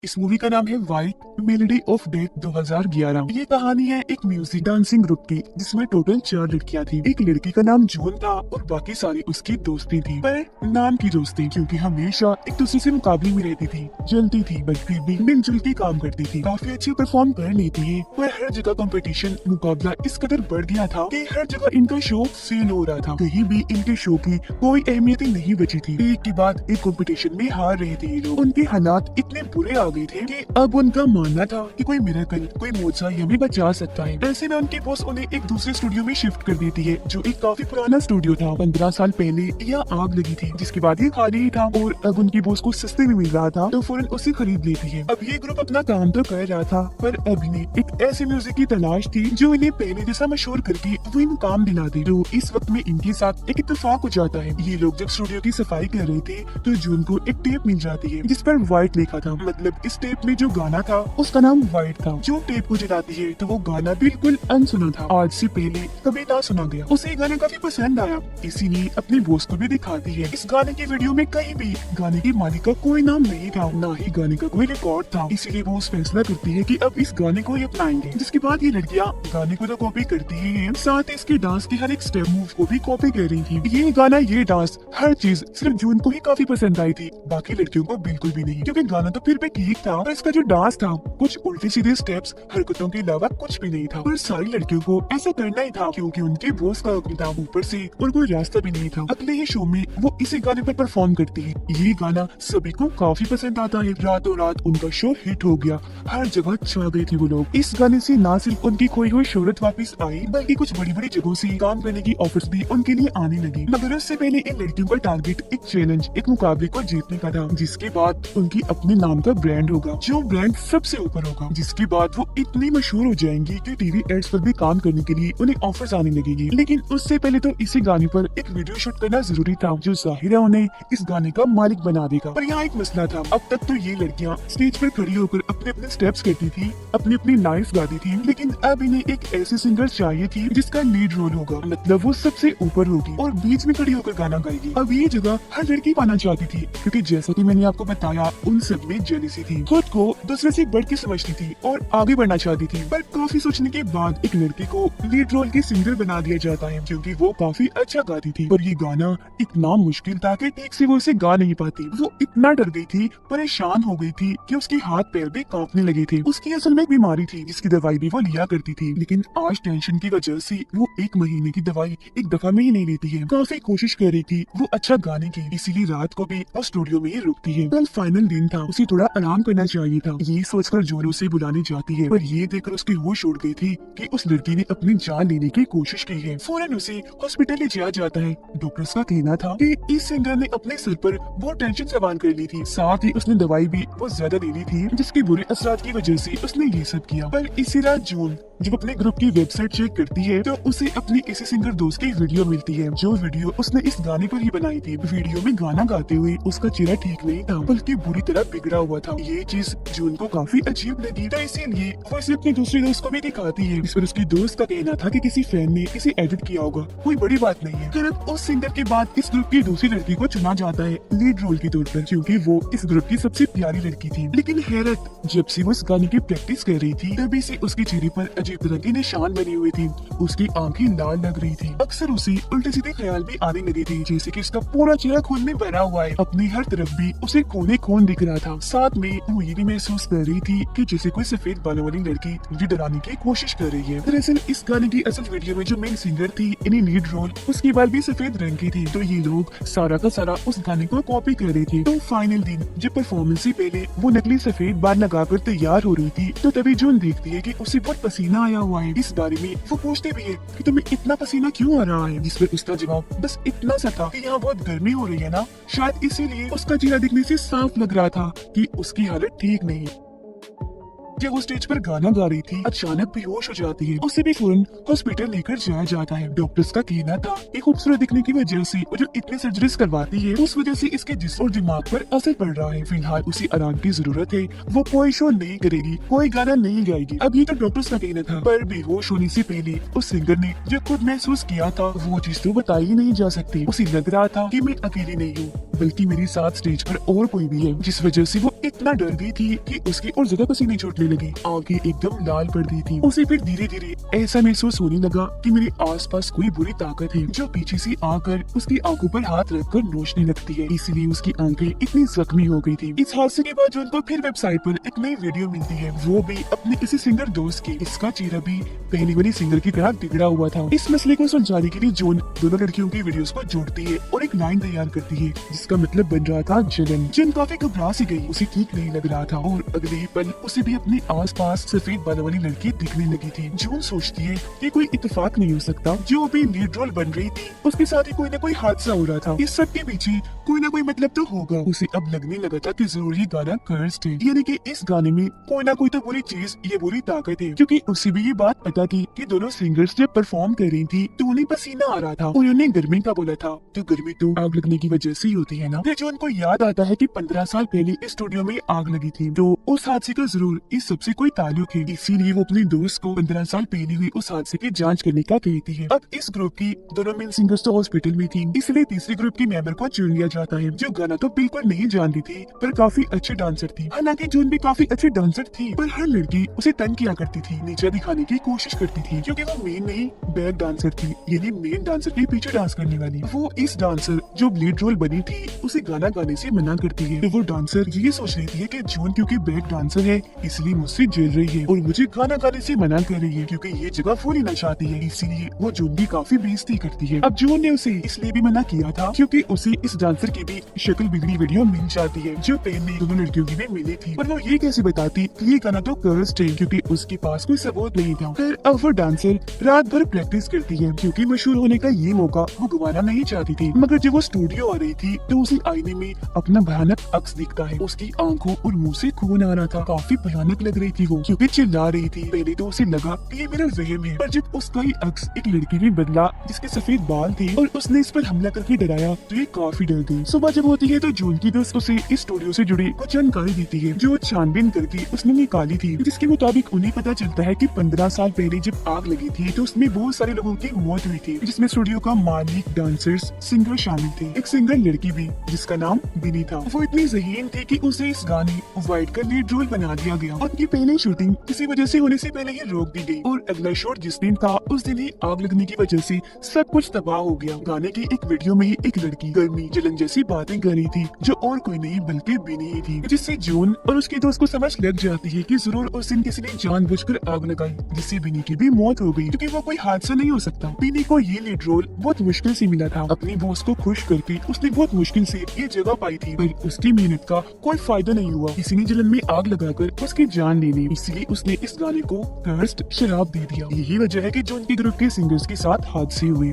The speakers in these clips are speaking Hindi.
इस मूवी का नाम है व्हाइट मेलोडी ऑफ डेथ 2011। ये कहानी है एक म्यूजिक डांसिंग ग्रुप की, जिसमें टोटल 4 लड़कियां थी। एक लड़की का नाम जून था और बाकी सारी उसकी दोस्ती थी, पर नाम की दोस्ती, क्योंकि हमेशा एक दूसरे से मुकाबले में रहती थी, जलती थी, बट फिर भी मिलजुल के काम करती थी। काफी अच्छे परफॉर्म कर लेती है, पर हर जगह कंपटीशन मुकाबला इस कदर बढ़ गया था कि हर जगह इनका शो फेल हो रहा था। कहीं भी इनके शो की कोई अहमियत ही नहीं बची थी। एक के बाद एक कंपटीशन में हार रहे थे ये लोग। उनके हालात इतने बुरे आ गए थे कि अब उनका मानना था कि कोई मिरेकल, कोई मोजा हमें बचा सकता है। ऐसे में उनके बॉस उन्हें एक दूसरे स्टूडियो में शिफ्ट कर देती है, जो एक काफी पुराना स्टूडियो था। 15 साल पहले यह आग लगी थी, जिसके बाद ये खाली ही था और अब उनकी बॉस को सस्ते में मिल रहा था, तो फौरन उसे खरीद लेती है। अब ये ग्रुप अपना काम तो कर रहा था, पर अब इन्हें एक ऐसे म्यूजिक की तलाश थी जो इन्हें पहले जैसा मशहूर करके वही मुकाम दिला दे। तो इस वक्त में इनके साथ एक इत्तेफाक हो जाता है। ये लोग जब स्टूडियो की सफाई कर रहे थे तो जून को एक टेप मिल जाती है जिस पर व्हाइट लिखा था। मतलब इस टेप में जो गाना था उसका नाम व्हाइट था। जो टेप को जलाती है तो वो गाना बिल्कुल अनसुना था, आज से पहले कभी ना सुना गया। उसे गाना काफी पसंद आया, इसीलिए अपने बॉस को भी दिखाती है। इस गाने की वीडियो में कहीं भी गाने की मालिक का कोई नाम नहीं था, ना ही गाने का कोई रिकॉर्ड था। इसीलिए वो फैसला करती है कि अब इस गाने को ही अपनाएंगे। जिसके बाद ये लड़कियां गाने को तो कॉपी करती ही हैं, साथ ही इसके डांस के हर एक स्टेप मूव को भी कॉपी कर रही थी। ये गाना, ये डांस, हर चीज सिर्फ जून को ही काफी पसंद आई थी, बाकी लड़कियों को बिल्कुल भी नहीं। क्योंकि गाना तो फिर भी ठीक था, पर इसका जो डांस था, कुछ उल्टे सीधे स्टेप्स, हरकतों के अलावा कुछ भी नहीं था। पर सारी लड़कियों को ऐसा करना ही था क्योंकि उनके बॉस का हुक्म था, ऊपर से और कोई रास्ता भी नहीं था। अगले ही शो में वो इसी गाने पर परफॉर्म करती है। ये गाना सभी को काफी पसंद आता है। रातों रात उनका शो हिट हो गया, हर जगह छा गए थे वो लोग। इस गाने से ना सिर्फ उनकी खोई हुई शोहरत वापस आई, बल्कि कुछ बड़ी बड़ी जगहों से काम करने की ऑफर्स भी उनके लिए आने लगी। मगर उससे पहले इन लड़कियों का टारगेट एक चैलेंज, एक मुकाबले को जीतने का था, जिसके बाद उनकी अपने नाम का ब्रांड होगा, जो ब्रांड सबसे ऊपर होगा। जिसके बाद वो इतनी मशहूर हो जाएंगी कि टीवी एड्स पर भी काम करने के लिए उन्हें ऑफर्स आने लगेगी। लेकिन उससे पहले तो इसी गाने पर एक वीडियो शूट करना जरूरी था, जो जाहिर है उन्हें इस गाने का मालिक बना देगा। पर यहाँ एक मसला था। अब तक तो ये लड़कियाँ स्टेज पर खड़ी होकर अपने अपने स्टेप्स करती थी, अपनी अपनी लाइफ गाती थी, लेकिन अब इन्हें एक ऐसे सिंगर चाहिए थी जिसका लीड रोल होगा, मतलब वो सबसे ऊपर होगी और बीच में खड़ी होकर गाना गाएगी। अब ये जगह हर लड़की पाना चाहती थी, क्योंकि जैसा कि मैंने आपको बताया, उन सब में जेलसी थी, खुद को दूसरे से बढ़ के समझती थी और आगे बढ़ना चाहती थी। पर काफी सोचने के बाद एक लड़की को लीड रोल की सिंगर बना दिया जाता है, क्योंकि वो काफी अच्छा गाती थी। पर ये गाना इतना मुश्किल था कि ठीक से वो उसे गा नहीं पाती। वो इतना डर गई थी, परेशान हो गई थी कि उसके हाथ पैर भी कांपने लगे थे। उसकी असल में एक बीमारी थी जिसकी दवाई भी वो लिया करती थी, लेकिन आज टेंशन की वजह से वो 1 महीने की दवाई एक दफा में ही नहीं लेती है। काफी कोशिश कर रही थी वो अच्छा गाने की, इसीलिए रात को भी वो स्टूडियो में ही रुकती है। कल फाइनल दिन था, उसे थोड़ा आराम करना चाहिए था। ये सोचकर जोर उसे बुलाने जाती है, पर ये देखकर उसकी होश उड़ गई थी कि उस लड़की ने अपनी जान लेने की कोशिश की है। फौरन उसे हॉस्पिटल ले जाया जाता है। डॉक्टर्स का कहना था कि इस सिंगर ने अपने सिर पर बहुत टेंशन सवार कर ली थी, साथ ही उसने दवाई भी बहुत ज्यादा ले ली थी, जिसके बुरे असरात की वजह से उसने ये सब किया। पर इसी रात जून जब अपने ग्रुप की वेबसाइट चेक करती है तो उसे अपनी इसी सिंगर दोस्त की वीडियो मिलती है, जो वीडियो उसने इस गाने पर ही बनाई थी। वीडियो में गाना गाते हुए उसका चेहरा ठीक नहीं था, बल्कि बुरी तरह बिगड़ा हुआ था। ये चीज जून को काफी अजीब लगी, तो इसीलिए वो इसे अपने दूसरे दोस्त को भी दिखाती है। इस पर उसकी दोस्त का कहना था कि किसी फैन ने इसे एडिट किया होगा, कोई बड़ी बात नहीं है। फिर अब उस सिंगर के बाद इस ग्रुप की दूसरी लड़की को चुना जाता है लीड रोल के तौर पर, क्योंकि वो इस ग्रुप की सबसे प्यारी लड़की थी। लेकिन हैरत, जब से वो इस गाने की प्रैक्टिस कर रही थी, तभी से उसके चेहरे पर अजीब तरह के निशान बने हुए थे। उसकी आंखें लाल लग रही थी। अक्सर उसे उल्टे सीधे ख्याल भी आने लगे थे, जैसे कि उसका पूरा चेहरा खून में भरा हुआ है। अपनी हर तरफ भी उसे खून खून दिख रहा था। साथ में वो ये भी महसूस कर रही थी कि जैसे कोई सफेद बालों वाली लड़की मुझे डराने की कोशिश कर रही है। दरअसल इस गाने की असल वीडियो में जो मेन सिंगर थी, इन्हें लीड रोल, उसकी बाल भी सफेद रंग की थी, तो ये लोग सारा का सारा उस गाने को कॉपी कर रहे थे। तो फाइनल दिन जब परफॉर्मेंस से पहले वो नकली सफेद बाल लगाकर तैयार हो रही थी, तो तभी जून देखती है कि उसे बहुत पसीना आया हुआ है। इस बारे में वो पूछते भी है कि तुम्हें इतना पसीना क्यों आ रहा है, जिस पर उसका जवाब बस इतना सा था कि यहाँ बहुत गर्मी हो रही है ना, शायद इसीलिए। उसका चेहरा दिखने से साफ लग रहा था कि उसकी हालत ठीक नहीं है। जब वो स्टेज पर गाना गा रही थी अचानक बेहोश हो जाती है। उसे भी फौरन हॉस्पिटल लेकर जाया जाता है। डॉक्टर्स का कहना था कि खूबसूरत दिखने की वजह से वो जो इतनी सर्जरीज करवाती है उस वजह से इसके जिस्म और दिमाग पर असर पड़ रहा है। फिलहाल उसे आराम की जरूरत है। वो कोई शो नहीं करेगी, कोई गाना नहीं गाएगी। अब ये तो डॉक्टर्स का कहना था, पर बेहोश होने से पहले उस सिंगर ने जो खुद महसूस किया था वो चीज तो बताई ही नहीं जा सकती। उसे लग रहा था कि मैं अकेली नहीं हूँ बल्कि मेरे साथ स्टेज पर और कोई भी है, जिस वजह से वो इतना डर गई थी कि उसकी और ज्यादा पसीने छूटने लगी। आंखें एकदम लाल पड़ गई थी। उसे फिर धीरे धीरे ऐसा महसूस होने लगा कि मेरे आसपास कोई बुरी ताकत है जो पीछे से आकर उसकी आंखों पर हाथ रखकर नोचने लगती है। इसलिए उसकी आंखें इतनी जख्मी हो गई थी। इस हादसे के बाद उनको फिर वेबसाइट पर एक नई वीडियो मिलती है, वो भी अपने किसी सिंगर दोस्त की। इसका चेहरा भी पहली वाली सिंगर की तरह बिगड़ा हुआ था। इस मसले को सुलझाने के लिए जून दोनों लड़कियों की वीडियोस को जोड़ती है और एक लाइन तैयार करती है जिसका मतलब बन रहा था जलन। जून काफी घबरा सी गई, उसे ठीक नहीं लग रहा था और अगले ही पल उसे भी अपने आसपास सफेद बालों वाली लड़की दिखने लगी थी। जून सोचती है कि कोई इत्तेफाक नहीं हो सकता, जो अभी लीड रोल बन रही थी उसके साथ ही कोई न कोई हादसा हो रहा था। इस सब के पीछे कोई ना कोई मतलब तो होगा। उसे अब लगने लगा था कि जरूर ये गाना कर्स्ड है, यानी कि इस गाने में कोई ना कोई तो बुरी चीज, ये बुरी ताकत है। क्योंकि उसे भी ये बात पता थी कि दोनों सिंगर्स जब परफॉर्म कर रही थी तो उन्हें पसीना आ रहा था। उन्होंने गर्मी का बोला था, तो गर्मी तो आग लगने की वजह से ही होती है ना। फिर जो उनको याद आता है कि 15 साल पहले इस स्टूडियो में आग लगी थी, तो उस हादसे का जरूर इस सबसे कोई ताल्लुक है। इसीलिए वो अपने दोस्त को 15 साल पहले हुई उस हादसे की जांच करने का कहती है। अब इस ग्रुप की दोनों मेन सिंगर्स तो हॉस्पिटल में थी, इसलिए तीसरे ग्रुप की मेंबर को चुन लिया जाता है जो गाना तो बिल्कुल नहीं जानती थी पर काफी अच्छी डांसर थी। हालांकि जून भी काफी अच्छी डांसर थी, पर हर लड़की उसे तंग किया करती थी, नीचे दिखाने की कोशिश करती थी, क्योंकि वो मेन नहीं बैक डांसर थी, यानी मेन डांसर के पीछे डांस करने वाली। वो इस डांसर जो लीड रोल बनी थी उसे गाना गाने से मना करती है। तो वो डांसर ये सोच रही थी कि जून क्योंकि बैक डांसर है इसलिए मुझसे जल रही है और मुझे गाना गाने से मना कर रही है क्योंकि ये जगह फुल लेना चाहती है। इसीलिए वो जून की काफी बेइज्जती करती है। अब जून ने उसे इसलिए भी मना किया था क्योंकि उसे इस डांसर की भी शक्ल बिगड़ी वीडियो मिल जाती है जो पहले दोनों लड़कियों की भी मिली थी, पर वो ये कैसे बताती कि ये गाना तो कर्स्ड है, क्योंकि उसके पास कोई सबूत नहीं था। फिर अब वो डांसर रात भर प्रैक्टिस करती है क्योंकि मशहूर होने का ये मौका वो गंवाना नहीं चाहती थी। मगर जब वो स्टूडियो आ रही थी तो उसे आईने में अपना भयानक अक्स दिखता है। उसकी आंखों और मुंह से खून आ रहा था। काफी भयानक लग रही थी वो, क्योंकि चिल्ला रही थी। पहले तो उसे लगा कि ये मेरा वहम है, पर जब उसका ही अक्स एक लड़की में बदला जिसके सफेद बाल थे और उसने इस पर हमला करके डराया तो ये काफी डर गई। सुबह जब होती है तो जून की दोस्त उसे इस स्टूडियो से जुड़ी कुछ जानकारी देती है जो छानबीन करके उसने निकाली थी, जिसके मुताबिक उन्हें पता चलता है कि 15 साल पहले जब आग लगी थी तो उसमें बहुत सारे लोगों की मौत हुई थी, जिसमें स्टूडियो का मालिक, डांसर्स, सिंगर शामिल थे। एक सिंगर लड़की भी जिसका नाम बिनी था। वो इतनी ज़हीन थी कि उसे इस गाने वाइट का लीड रोल बना दिया गया। उनकी पहली शूटिंग किसी वजह से होने से पहले ही रोक दी गई और अगला शूट जिस दिन था उस दिन ही आग लगने की वजह से सब कुछ तबाह हो गया। गाने की एक वीडियो में ही एक लड़की गर्मी जलन जैसी बातें कर रही थी जो और कोई नहीं बल्कि बिनी ही थी, जिससे जून और उसके दोस्त को समझ लग जाती है कि जरूर उस दिन किसी ने जानबूझकर आग लगाई जिससे बिनी की भी मौत हो गई, क्योंकि वो कोई हादसा नहीं हो सकता। बिनी को ये लीड रोल बहुत मुश्किल से मिला था। अपनी बॉस को खुश करके उसने बहुत मुश्किल से ये जगह पाई थी, पर उसकी मेहनत का कोई फायदा नहीं हुआ। किसी ने जलन में आग लगाकर उसकी जान ले ली, इसलिए उसने इस गाने को कर्स्ड शराब दे दिया। यही वजह है कि जून के ग्रुप के सिंगर्स के साथ हादसे हुए।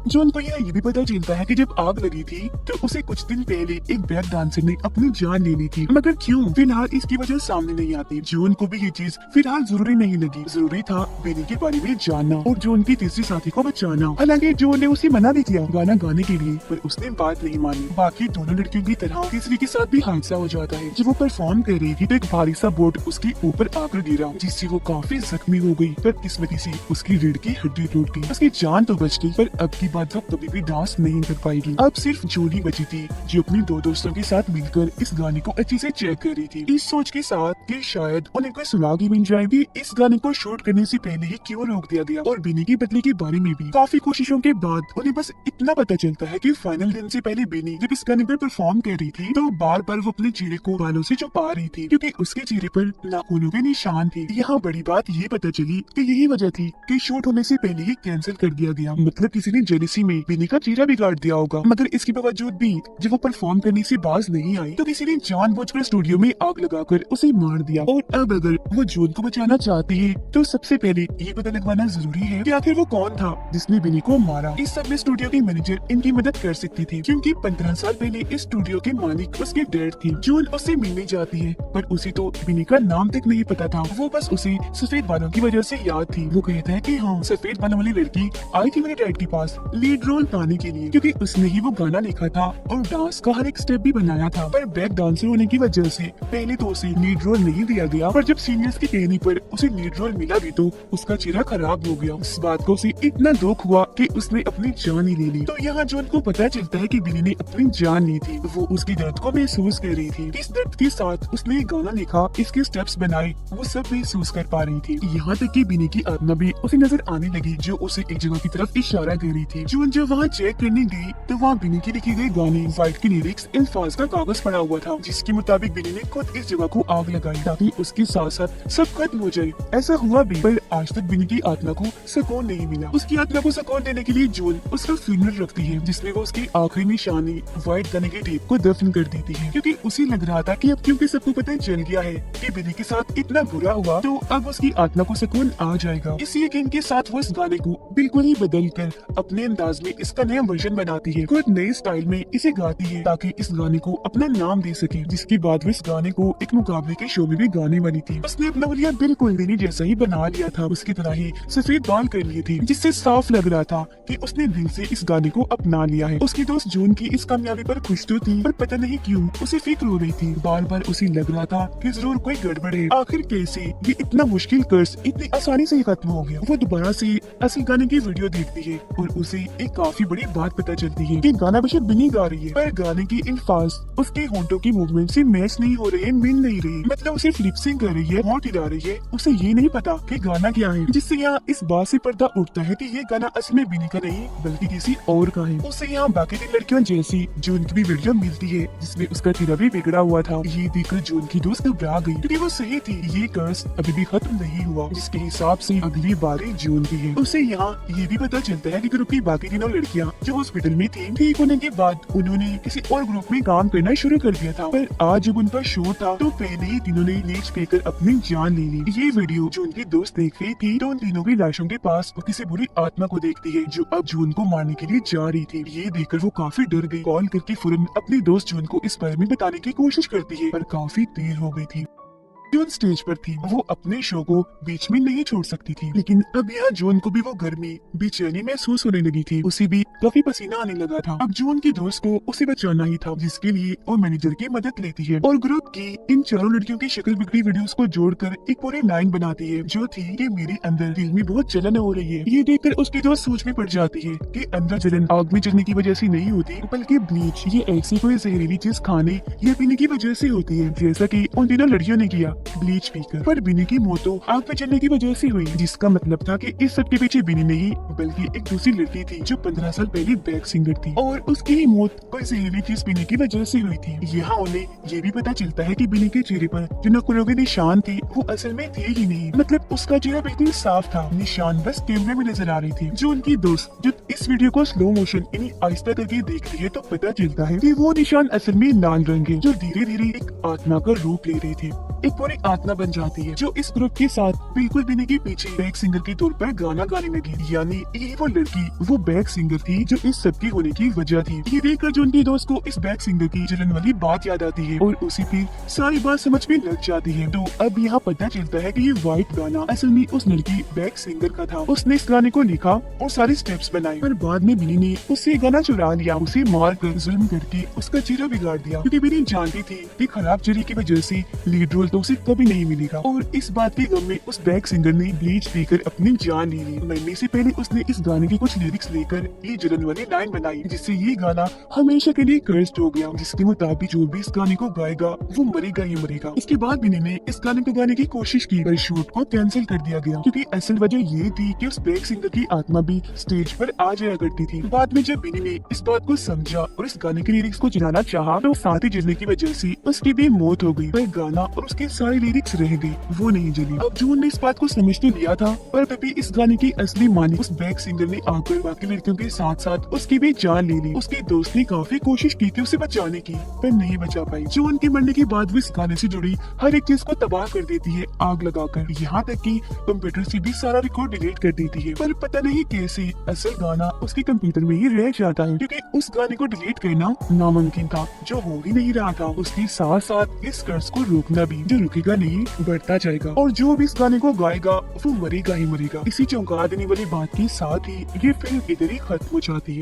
जून को ये भी पता चलता है कि जब आग लगी थी तो उसे कुछ दिन पहले एक बैक डांसर ने अपनी जान ले ली थी, मगर क्यों फिलहाल इसकी वजह सामने नहीं आती। जून को भी ये चीज फिलहाल जरूरी नहीं लगी। जरूरी था बिनी के बारे में जानना और जून की तीसरी साथी को बचाना। हालांकि जून ने उसे मना भी किया गाना गाने के लिए, पर उसने बात नहीं मानी। बाकी दोनों लड़कियों की तरह तीसरी के साथ भी हादसा हो जाता है। जब वो परफॉर्म कर रही थी तो एक भारी सा बोर्ड उसके ऊपर आकर गिरा, जिससे वो काफी जख्मी हो गई। पर किस्मती से उसकी रीढ़ की हड्डी टूट गई। उसकी जान तो बच गई, पर अब की बात वो कभी भी डांस नहीं कर पाएगी। अब सिर्फ जून ही बची थी जो अपनी दो दोस्तों के साथ मिलकर इस गाने को अच्छे से चेक कर रही थी, इस सोच के साथ कि शायद उन्हें कोई सुराग ही मिल जाए कि इस गाने को शूट करने से पहले ही क्यों रोक दिया गया। और बिनी की बदले के बारे में भी काफी कोशिशों के बाद उन्हें बस इतना पता चलता है कि फाइनल दिन से पहले बिनी जब इस गाने पर परफॉर्म कर रही थी तो बार बार वो अपने चेहरे को बालों से छुपा रही थी, क्योंकि उसके चेहरे पर नाखूनों के निशान थे। यहाँ बड़ी बात ये पता चली कि यही वजह थी कि शूट होने से पहले ही कैंसिल कर दिया गया। मतलब किसी ने जलन जेलिसी में बिनी का चेहरा बिगाड़ दिया होगा, मगर इसके बावजूद भी जब वो परफॉर्म करने से बाज नहीं आई तो किसी ने जानबूझकर स्टूडियो में आग लगाकर उसे मार दिया। और अब अगर वो जून को बचाना चाहती है तो सबसे पहले ये पता लगवाना जरूरी है कि आखिर वो कौन था जिसने बिनी को मारा। इस सब में स्टूडियो के मैनेजर इनकी मदद कर सकती थी, क्योंकि 15 साल पहले इस स्टूडियो के मालिक उसके डैड थी। जून उससे मिलने जाती है पर उसे तो बिनी का नाम तक नहीं पता था। वो बस उसे सफेद बालों की वजह से याद थी। वो कहता है कि हाँ, सफेद बालों वाली लड़की आई थी मेरे डैड के पास लीड रोल पाने के लिए, क्योंकि उसने ही वो गाना लिखा था और डांस का हर एक स्टेप भी बनाया था। पर बैक डांसर होने की वजह से पहले तो उसे लीड रोल नहीं दिया गया, पर जब सीनियर्स के कहने पर उसे लीड रोल मिला भी तो उसका चेहरा खराब हो गया। इस बात को उसे इतना दुख हुआ कि उसने अपनी जान ही ले ली। तो यहाँ जॉन को पता चलता है कि बिनी ने अपनी जान ली थी। वो उसकी दर्द को महसूस कर रही थी। इस दर्द के साथ उसने गाना लिखा, इसके स्टेप्स बनाए, वो सब महसूस कर पा रही थी। यहाँ तक कि बिनी की आत्मा भी उसे नजर आने लगी जो उसे एक जगह की तरफ इशारा कर रही थी। जून जब वहाँ चेक करने गई तो वहाँ बिनी की लिखी गई गाने वाइट की लिरिक्स अल्फाज का कागज पड़ा हुआ था, जिसके मुताबिक बिनी ने खुद इस जगह को आग लगाई ताकि उसके साथ साथ सब खत्म हो जाए। ऐसा हुआ भी, पर आज तक बिनी की आत्मा को सुकून नहीं मिला। उसकी आत्मा को सुकून देने के लिए जून उसका फ्यूनरल रखती है, जिसमें वो उसकी आखिरी निशानी व्हाइट गाने के टेप को दफन कर देती है, क्योंकि उसे लग रहा था कि अब क्योंकि सबको पता चल गया है कि बिनी के साथ इतना बुरा हुआ तो अब उसकी आत्मा को सुकून आ जाएगा। इसी यकीन के साथ वो इस गाने को बिल्कुल ही बदल कर अपने अंदाज में इसका नया वर्जन बनाती है, खुद नए स्टाइल में इसे गाती है ताकि इस गाने को अपना नाम दे सके। जिसके बाद वो इस गाने को एक मुकाबले के शो में भी गाने वाली थी। उसने अपना वलिया बिल्कुल बिनी जैसा ही बना लिया था, उसकी तरह ही सफेद बाल कर लिए थे, जिससे साफ लग रहा था कि उसने दिल से इस गाने को अपना लिया है। उसकी दोस्त जून की इस कामयाबी पर खुश तो थी, पर पता नहीं क्यों उसे फिक्र हो रही थी। बार बार उसे लग रहा था कि जरूर कोई गड़बड़ है। आखिर कैसे ये इतना मुश्किल कर्ज इतनी आसानी से खत्म हो गया। वो दोबारा से असली गाने की वीडियो देखती है और उसे एक काफी बड़ी बात पता चलती है कि गाना बेशक बिनी गा रही है, पर गाने की अल्फाज उसके होंठों की मूवमेंट से मैच नहीं हो रहे, मिल नहीं रही। मतलब उसे फ्लिपसिंग कर रही है, होंठ हिला रही है, उसे ये नहीं पता कि गाना क्या है। जिससे यहाँ इस बात से पर्दा उठता है कि ये गाना असल में बिनी का नहीं बल्कि किसी और का है। उसे यहाँ बाकी की लड़कियों जैसी जून की भी वीडियो मिलती है जिसमें उसका चेहरा भी बिगड़ा हुआ था। ये देखकर जून की दोस्त घबरा गई क्योंकि वो सही थी, ये कर्ज अभी भी खत्म नहीं हुआ, जिसके हिसाब से अगली बारी जून की है। उसे यहाँ ये भी पता चलता है कि ग्रुप की बाकी तीनों लड़कियाँ जो हॉस्पिटल में थी, ठीक होने के बाद उन्होंने किसी और ग्रुप में काम करना शुरू कर दिया था। पर आज जब उनका शो था तो पहले ही तीनों ने लीच पीकर अपनी जान ले ली। ये वीडियो जून की दोस्त देख रही थी तो उन तीनों की लाशों के पास वो किसी बुरी आत्मा को देखती है जो अब जून को मारने के लिए जा रही थी। ये देखकर वो काफी डर गई। कॉल करके फौरन अपनी दोस्त जून को इस बारे में बताने की कोशिश करती है, पर काफी देर हो गई थी। जून स्टेज पर थी, वो अपने शो को बीच में नहीं छोड़ सकती थी, लेकिन अब यहाँ जून को भी वो गर्मी बेचैनी महसूस होने लगी थी। उसे भी काफी पसीना आने लगा था। अब जून की दोस्त को उसे बचाना ही था, जिसके लिए वो मैनेजर की मदद लेती है और ग्रुप की इन चारों लड़कियों की शक्ल बिगड़ी वीडियोस को जोड़कर एक पूरी लाइन बनाती है जो थी कि मेरे अंदर दिल में बहुत जलन हो रही है। ये देखकर उसकी दोस्त सोच में पड़ जाती है कि अंदर जलन आग में जलने की वजह से नहीं होती, बल्कि ब्लीच ये ऐसी कोई जहरीली चीज खाने या पीने की वजह से होती है, जैसा कि उन तीनों लड़कियों ने किया ब्लीच पीकर। पर बिनी की मौत तो आग में जलने की वजह से हुई, जिसका मतलब था कि इस सब के पीछे बिनी नहीं बल्कि एक दूसरी लड़की थी जो 15 साल पहले बैक सिंगर थी और उसकी ही मौत कोई जहरीली चीज पीने की वजह से हुई थी। यहाँ उन्हें ये भी पता चलता है कि बिनी के चेहरे पर जो नकुलों के निशान थे वो असल में थे ही नहीं, मतलब उसका चेहरा बिल्कुल साफ था, निशान बस कैमरे में नजर आ रही थी। जो उनकी दोस्त जब इस वीडियो को स्लो मोशन यानी आहिस्ता करके देखती है तो पता चलता है कि वो निशान असल में लाल रंग है जो धीरे धीरे एक आत्मा का रूप ले रहे थे। एक पूरी आत्मा बन जाती है जो इस ग्रुप के साथ बिल्कुल बिनी के पीछे बैक सिंगर के तौर पर गाना गाने लगी। यानी ये वो लड़की वो बैक सिंगर थी जो इस सब की होने की वजह थी। ये देखकर जो उनकी दोस्त को इस बैक सिंगर की जलन वाली बात याद आती है और उसी फिर सारी बात समझ में लग जाती है। तो अब यहाँ पता चलता है कि ये व्हाइट गाना असल में उस लड़की बैक सिंगर का था। उसने इस गाने को लिखा और सारे स्टेप्स बनाए, पर बाद में बिनी ने उससे गाना चुरा लिया, उसे मार कर जुल्म करके उसका चेहरा बिगाड़ दिया, क्योंकि बिनी जानती थी कि खराब चेहरे की वजह से लीड रोल तो उसे कभी नहीं मिलेगा। और इस बात के गम में उस बैक सिंगर ने ब्लीच पीकर अपनी जान ले ली। मरने से पहले उसने इस गाने की कुछ लिरिक्स लेकर ये जलन वाली लाइन बनाई, जिससे ये गाना हमेशा के लिए कर्स्ड हो गया, जिसके मुताबिक जो भी इस गाने को गाएगा वो मरेगा ही मरेगा। इसके बाद बिनी ने इस गाने को गाने की कोशिश की, पर शूट को कैंसिल कर दिया गया, क्योंकि असल वजह ये थी कि उस बैक सिंगर की आत्मा भी स्टेज पर आ जाया करती थी। बाद में जब बिनी ने इस बात को समझा और इस गाने के लिरिक्स को जलाना चाहा तो साथ ही जलने की वजह से उसकी भी मौत हो गई। पर गाना और उसके के सारे लिरिक्स रह गए, वो नहीं जली। अब जून ने इस बात को समझ तो लिया था, पर तभी इस गाने की असली मालिक उस बैक सिंगर ने आकर बाकी लड़कियों के साथ साथ उसकी भी जान ले ली। उसके दोस्त ने काफी कोशिश की थी उसे बचाने की, पर नहीं बचा पाई। जून के मरने के बाद वो इस गाने से जुड़ी हर एक चीज को तबाह कर देती है आग लगाकर, यहाँ तक कि कंप्यूटर से भी सारा रिकॉर्ड डिलीट कर देती है। पर पता नहीं कैसे असल गाना उसके कंप्यूटर में ही रह जाता है, क्योंकि उस गाने को डिलीट करना नामुमकिन था, जो हो ही नहीं रहा था। उसके साथ साथ इस कर्ज को रोकना भी, जो रुकेगा नहीं बढ़ता जाएगा, और जो भी इस गाने को गाएगा वो मरेगा ही मरेगा। इसी चौंका देने वाली बात के साथ ही ये फिल्म इधर ही खत्म हो जाती है।